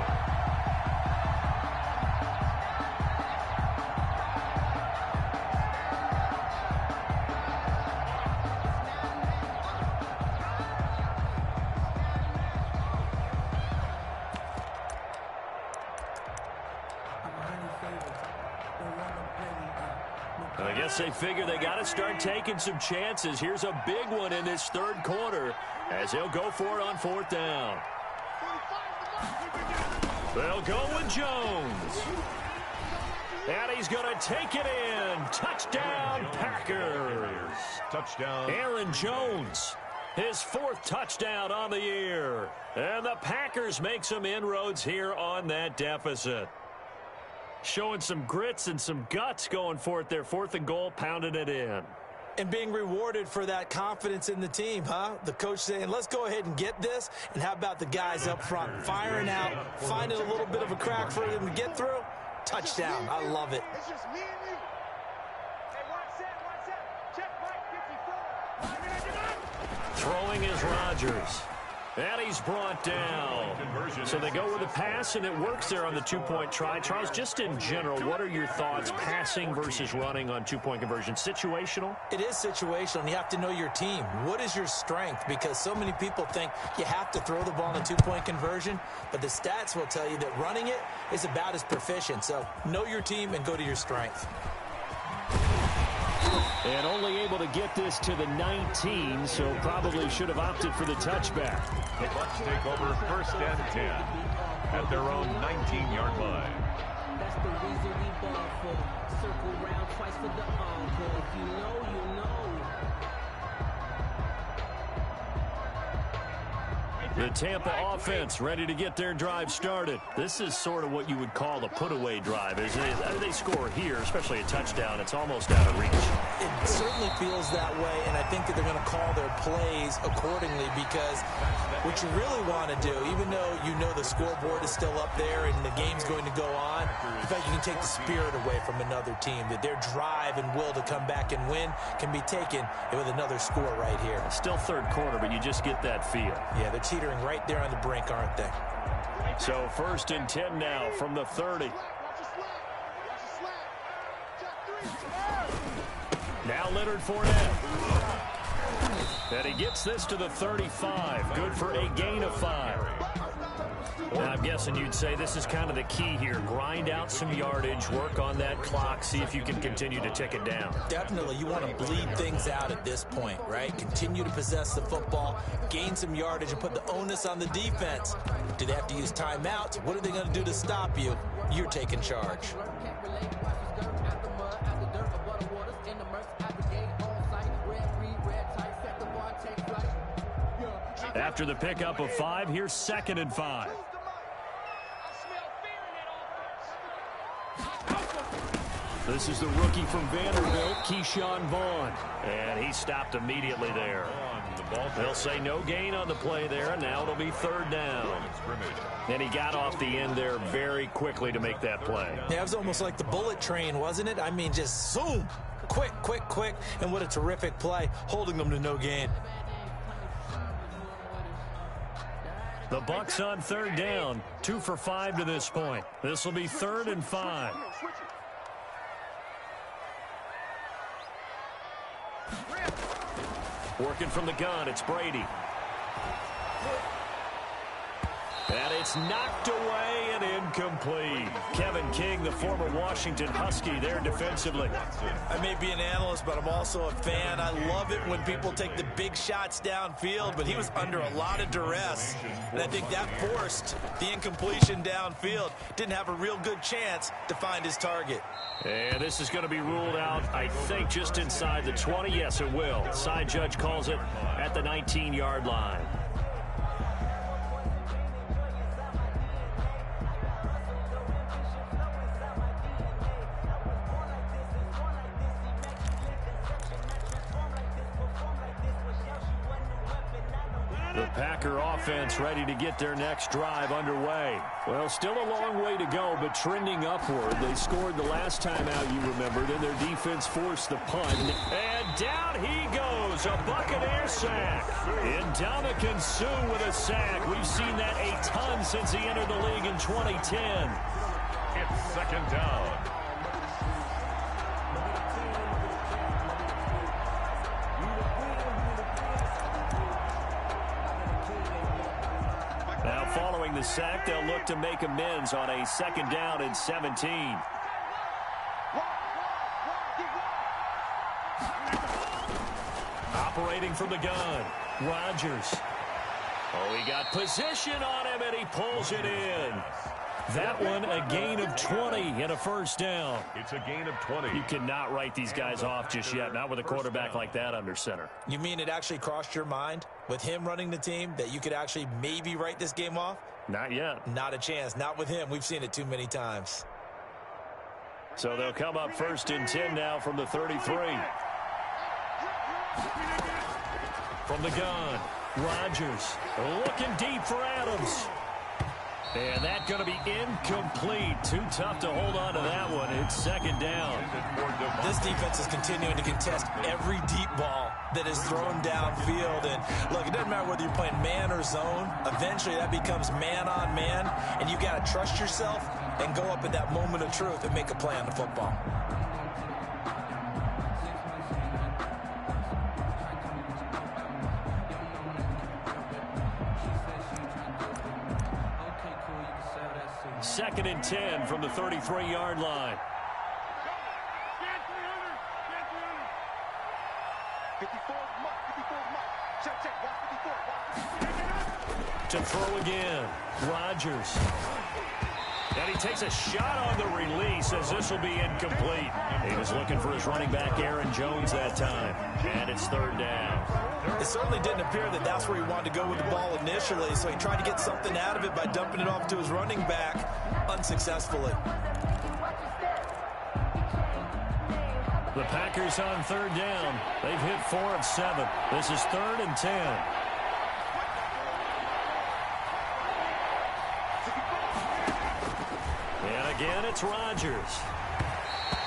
Speaker 1: I guess they figure they got to start taking some chances. Here's a big one in this third quarter as they'll go for it on 4th down. They'll go with Jones. And he's going to take it in. Touchdown, Packers.
Speaker 2: Touchdown.
Speaker 1: Aaron Jones, his 4th touchdown on the year. And the Packers make some inroads here on that deficit. Showing some grits and some guts going for it there. 4th and goal, pounding it in.
Speaker 3: And being rewarded for that confidence in the team, huh? The coach saying, let's go ahead and get this. And how about the guys up front firing out, finding a little bit of a crack for them to get through? Touchdown. I love it.
Speaker 4: It's just me and you. Hey, watch that. Check right 54.
Speaker 1: Throwing is Rodgers. And he's brought down. So they go with a pass, and it works there on the 2-point try. Charles, just in general, what are your thoughts passing versus running on 2-point conversion? Situational?
Speaker 3: It is situational, and you have to know your team. What is your strength? Because so many people think you have to throw the ball in a 2-point conversion, but the stats will tell you that running it is about as proficient. So know your team and go to your strength.
Speaker 1: And only able to get this to the 19, so probably should have opted for the touchback.
Speaker 2: The Bucs take over 1st and 10 at their own 19-yard line.
Speaker 5: That's the reason we ball for. Circle round twice for the encore. If you know, you know.
Speaker 1: The Tampa offense ready to get their drive started. This is sort of what you would call a put-away drive. As they score here, especially a touchdown, it's almost out of reach.
Speaker 3: It certainly feels that way, and I think that they're going to call their plays accordingly, because what you really want to do, even though you know the scoreboard is still up there and the game's going to go on, in fact, you can take the spirit away from another team, that their drive and will to come back and win can be taken with another score right here.
Speaker 1: Still third quarter, but you just get that feel.
Speaker 3: Yeah, they're teetering right there on the brink, aren't they?
Speaker 1: So 1st and 10 now from the 30. Now Leonard Fournette. And he gets this to the 35. Good for a gain of 5. Well, I'm guessing you'd say this is kind of the key here. Grind out some yardage, work on that clock, see if you can continue to tick it down.
Speaker 3: Definitely. You want to bleed things out at this point, right? Continue to possess the football, gain some yardage, and put the onus on the defense. Do they have to use timeouts? What are they going to do to stop you? You're taking charge.
Speaker 1: After the pickup of 5, here's 2nd and 5. This is the rookie from Vanderbilt, Keyshawn Vaughn. And he stopped immediately there. They'll say no gain on the play there, and now it'll be 3rd down. And he got off the end there very quickly to make that play.
Speaker 3: Yeah, it was almost like the bullet train, wasn't it? I mean, just zoom. Quick, quick, quick. And what a terrific play, holding them to no gain.
Speaker 1: The Bucs on 3rd down, 2 for 5 to this point. This will be 3rd and 5. Working from the gun, it's Brady. And it's knocked away and incomplete. Kevin King, the former Washington Husky, there defensively.
Speaker 3: I may be an analyst, but I'm also a fan. I love it when people take the big shots downfield, but he was under a lot of duress. And I think that forced the incompletion downfield. Didn't have a real good chance to find his target.
Speaker 1: And this is going to be ruled out, I think, just inside the 20. Yes, it will. Side judge calls it at the 19-yard line. The Packer offense ready to get their next drive underway. Well, still a long way to go, but trending upward. They scored the last time out, you remember. Then their defense forced the punt. And down he goes, a Buccaneer sack. Ndamukong Suh with a sack. We've seen that a ton since he entered the league in 2010.
Speaker 2: It's 2nd down.
Speaker 1: Now following the sack, they'll look to make amends on a 2nd down and 17. Operating from the gun, Rodgers. Oh, he got position on him, and he pulls it in. That one, a gain of 20 and a 1st down.
Speaker 2: It's a gain of 20.
Speaker 1: You cannot write these guys off just yet, not with a quarterback like that under center.
Speaker 3: You mean it actually crossed your mind with him running the team that you could actually maybe write this game off?
Speaker 1: Not yet.
Speaker 3: Not a chance. Not with him. We've seen it too many times.
Speaker 1: So they'll come up 1st and 10 now from the 33. From the gun, Rodgers looking deep for Adams. And that's going to be incomplete. Too tough to hold on to that one. It's 2nd down.
Speaker 3: This defense is continuing to contest every deep ball that is thrown downfield. And look, it doesn't matter whether you're playing man or zone. Eventually that becomes man on man. And you got to trust yourself and go up at that moment of truth and make a play on the football.
Speaker 1: Second and 10 from the 33-yard line.
Speaker 4: 54, check, watch 54.
Speaker 1: To throw again, Rodgers. And he takes a shot on the release as this will be incomplete. He was looking for his running back, Aaron Jones, that time. And it's third down.
Speaker 3: It certainly didn't appear that that's where he wanted to go with the ball initially, so he tried to get something out of it by dumping it off to his running back unsuccessfully.
Speaker 1: The Packers on third down. They've hit 4 of 7. This is 3rd and 10. And again, it's Rodgers.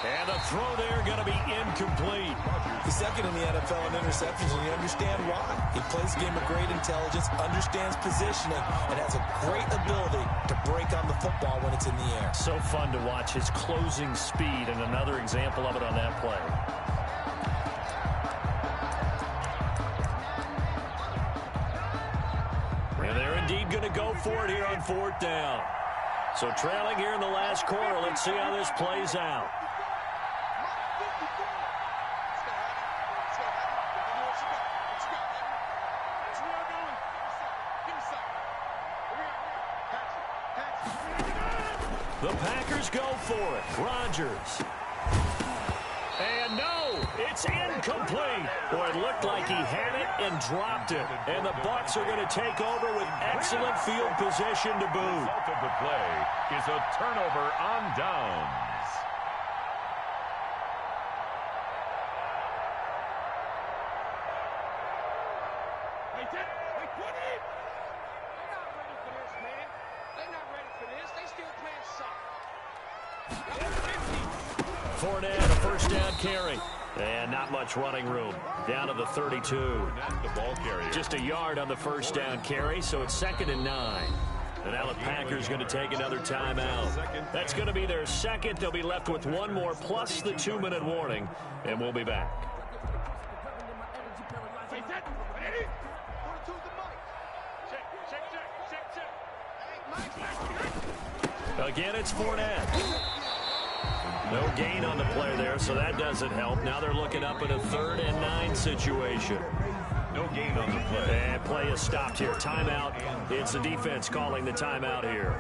Speaker 1: And the throw there going to be incomplete.
Speaker 3: He's second in the NFL in interceptions, and you understand why. He plays a game of great intelligence, understands positioning, and has a great ability to break on the football when it's in the air.
Speaker 1: So fun to watch his closing speed, and another example of it on that play. And they're indeed going to go for it here on 4th down. So trailing here in the last quarter. Let's see how this plays out. The Packers go for it. Rodgers. And no, it's incomplete. Boy, it looked like he had it and dropped it. And the Bucs are going to take over with excellent field position to boot.
Speaker 2: The result of the play is a turnover on downs.
Speaker 1: Fournette, a first down carry. And not much running room. Down to the 32.
Speaker 2: The ball carrier.
Speaker 1: Just a yard on the first down carry, so it's 2nd and 9. And now the Packers going to take another timeout. That's going to be their second. They'll be left with one more plus the 2-minute warning. And we'll be back. Again, it's Fournette. No gain on the play there, so that doesn't help. Now they're looking up at a 3rd and 9 situation.
Speaker 2: No gain on the play.
Speaker 1: And play is stopped here. Timeout. It's the defense calling the timeout here.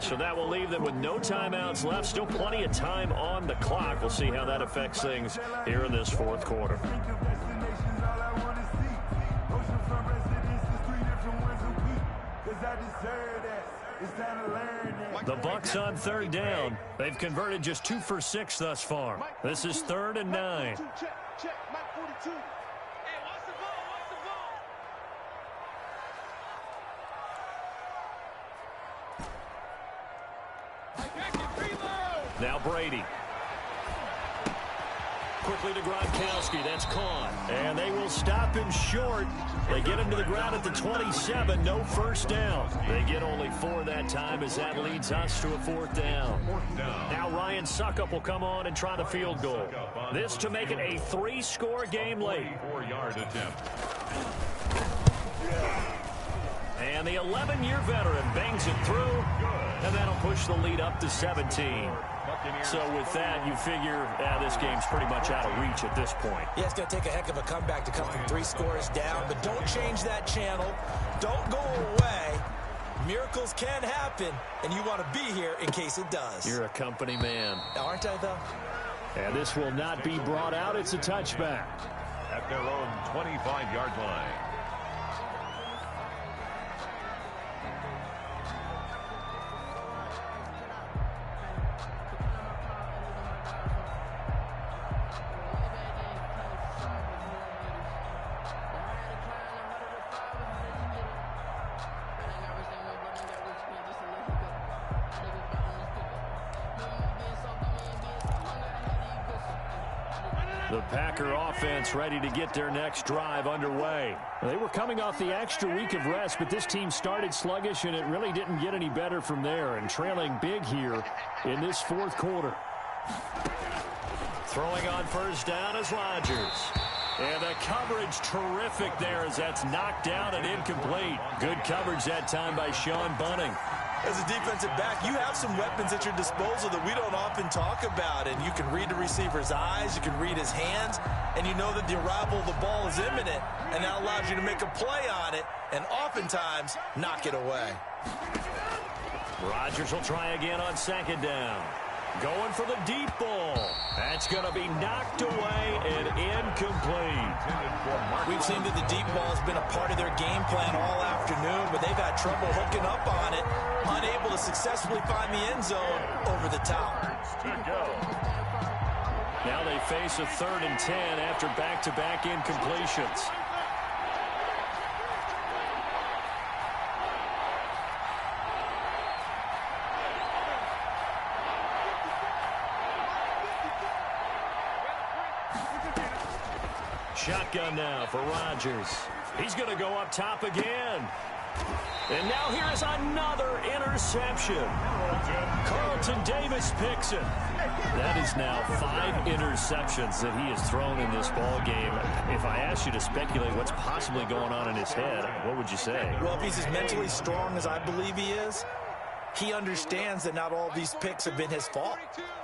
Speaker 1: So that will leave them with no timeouts left. Still plenty of time on the clock. We'll see how that affects things here in this 4th quarter. The Bucs on 3rd down. They've converted just 2 for 6 thus far. This is 3rd and 9. Now Brady. Quickly to Gronkowski. That's caught. And they will stop him short. They get him to the ground at the 27. No first down. They get only 4 that time as that leads us to a 4th down. Now Ryan Suckup will come on and try the field goal. This to make it a 3-score game late.
Speaker 2: 4-yard attempt.
Speaker 1: And the 11-year veteran bangs it through. And that'll push the lead up to 17. So with that, you figure this game's pretty much out of reach at this point.
Speaker 3: Yeah, it's going to take a heck of a comeback to come from 3 scores down, but don't change that channel. Don't go away. Miracles can happen, and you want to be here in case it does.
Speaker 1: You're a company man.
Speaker 3: Aren't I, though?
Speaker 1: And this will not be brought out. It's a touchback.
Speaker 2: At their own 25-yard line.
Speaker 1: The Packer offense ready to get their next drive underway. They were coming off the extra week of rest, but this team started sluggish, and it really didn't get any better from there, and trailing big here in this 4th quarter. Throwing on first down is Rodgers. And the coverage terrific there as that's knocked down and incomplete. Good coverage that time by Sean Bunting.
Speaker 3: As a defensive back, you have some weapons at your disposal that we don't often talk about. And you can read the receiver's eyes, you can read his hands, and you know that the arrival of the ball is imminent. And that allows you to make a play on it and oftentimes knock it away.
Speaker 1: Rodgers will try again on second down. Going for the deep ball. That's going to be knocked away and incomplete.
Speaker 3: We've seen that the deep ball has been a part of their game plan all afternoon, but they've had trouble hooking up on it, unable to successfully find the end zone over the top.
Speaker 1: Now they face a 3rd and 10 after back-to-back incompletions. Shotgun now for Rodgers. He's going to go up top again. And now here's another interception. Carlton Davis picks it. That is now 5 interceptions that he has thrown in this ball game. If I asked you to speculate what's possibly going on in his head, what would you say?
Speaker 3: Well, if he's as mentally strong as I believe he is, he understands that not all these picks have been his fault.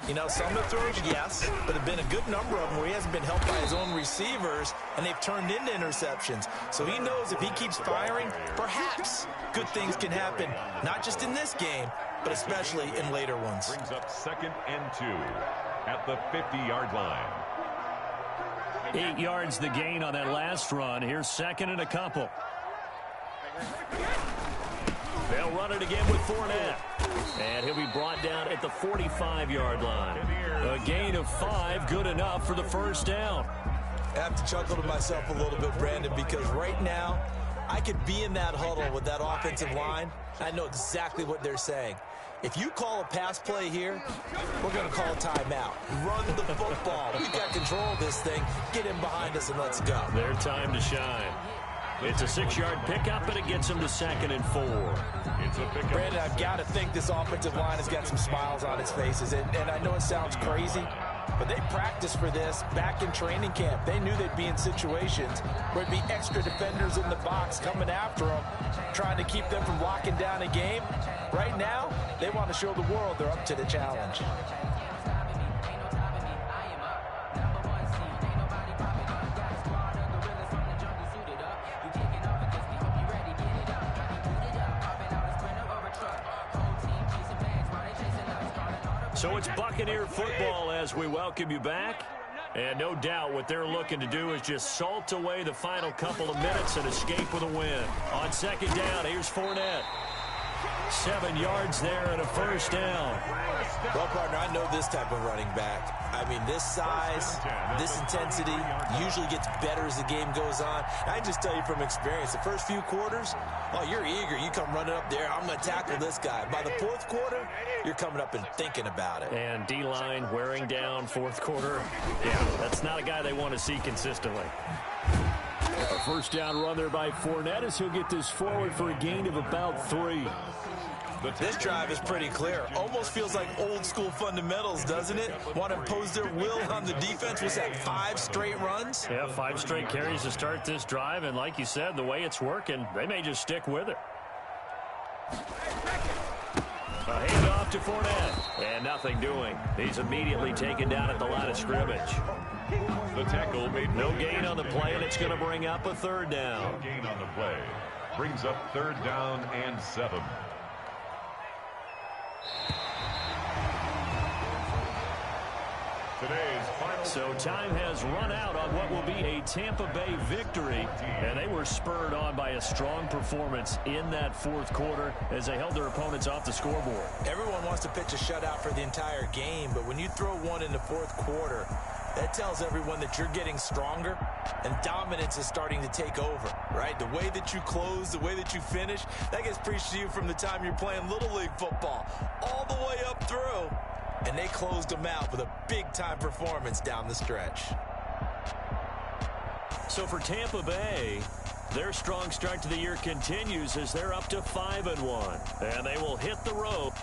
Speaker 3: You know, some of the throws, yes, but have been a good number of them where he hasn't been helped by his own receivers, and they've turned into interceptions. So he knows if he keeps firing, perhaps good things can happen, not just in this game, but especially in later ones.
Speaker 2: Brings up 2nd and 2 at the 50-yard line.
Speaker 1: 8 yards the gain on that last run. Here's 2nd and a couple. They'll run it again with Fournette. And he'll be brought down at the 45-yard line. A gain of 5, good enough for the first down.
Speaker 3: I have to chuckle to myself a little bit, Brandon, because right now I could be in that huddle with that offensive line. I know exactly what they're saying. If you call a pass play here, we're going to call a timeout. Run the football. We've got control of this thing. Get in behind us and let's go.
Speaker 1: Their time to shine. It's a 6-yard pickup, and it gets them to 2nd and 4.
Speaker 2: It's a pickup.
Speaker 3: Brandon, I've got to think this offensive line has got some smiles on its faces. And I know it sounds crazy, but they practiced for this back in training camp. They knew they'd be in situations where it'd be extra defenders in the box coming after them, trying to keep them from locking down a game. Right now, they want to show the world they're up to the challenge.
Speaker 1: So it's Buccaneer football as we welcome you back. And no doubt what they're looking to do is just salt away the final couple of minutes and escape with a win. On 2nd down, here's Fournette. 7 yards there and a first down.
Speaker 3: Well, partner, I know this type of running back. I mean, this size, this intensity usually gets better as the game goes on. I can just tell you from experience, the first few quarters, oh, you're eager. You come running up there, I'm going to tackle this guy. By the 4th quarter, you're coming up and thinking about it.
Speaker 1: And D-line wearing down 4th quarter. Yeah, that's not a guy they want to see consistently. A first down run there by Fournette as he'll get this forward for a gain of about 3.
Speaker 3: This drive is pretty clear. Almost feels like old school fundamentals, doesn't it? Want to impose their will on the defense. Was that 5 straight runs?
Speaker 1: Yeah, 5 straight carries to start this drive. And like you said, the way it's working, they may just stick with it. A handoff to Fournette. And nothing doing. He's immediately taken down at the line of scrimmage.
Speaker 2: The tackle made
Speaker 1: no gain on the play, and it's going to bring up a 3rd down.
Speaker 2: No gain on the play. Brings up 3rd down and 7. So time has run out on what will be a Tampa Bay victory, and they were spurred on by a strong performance in that 4th quarter as they held their opponents off the scoreboard.
Speaker 3: Everyone wants to pitch a shutout for the entire game, but when you throw one in the 4th quarter, that tells everyone that you're getting stronger and dominance is starting to take over, right? The way that you close, the way that you finish, that gets preached to you from the time you're playing Little League football all the way up through. And they closed them out with a big-time performance down the stretch.
Speaker 1: So for Tampa Bay, their strong start to the year continues as they're up to 5-1. And they will hit the road.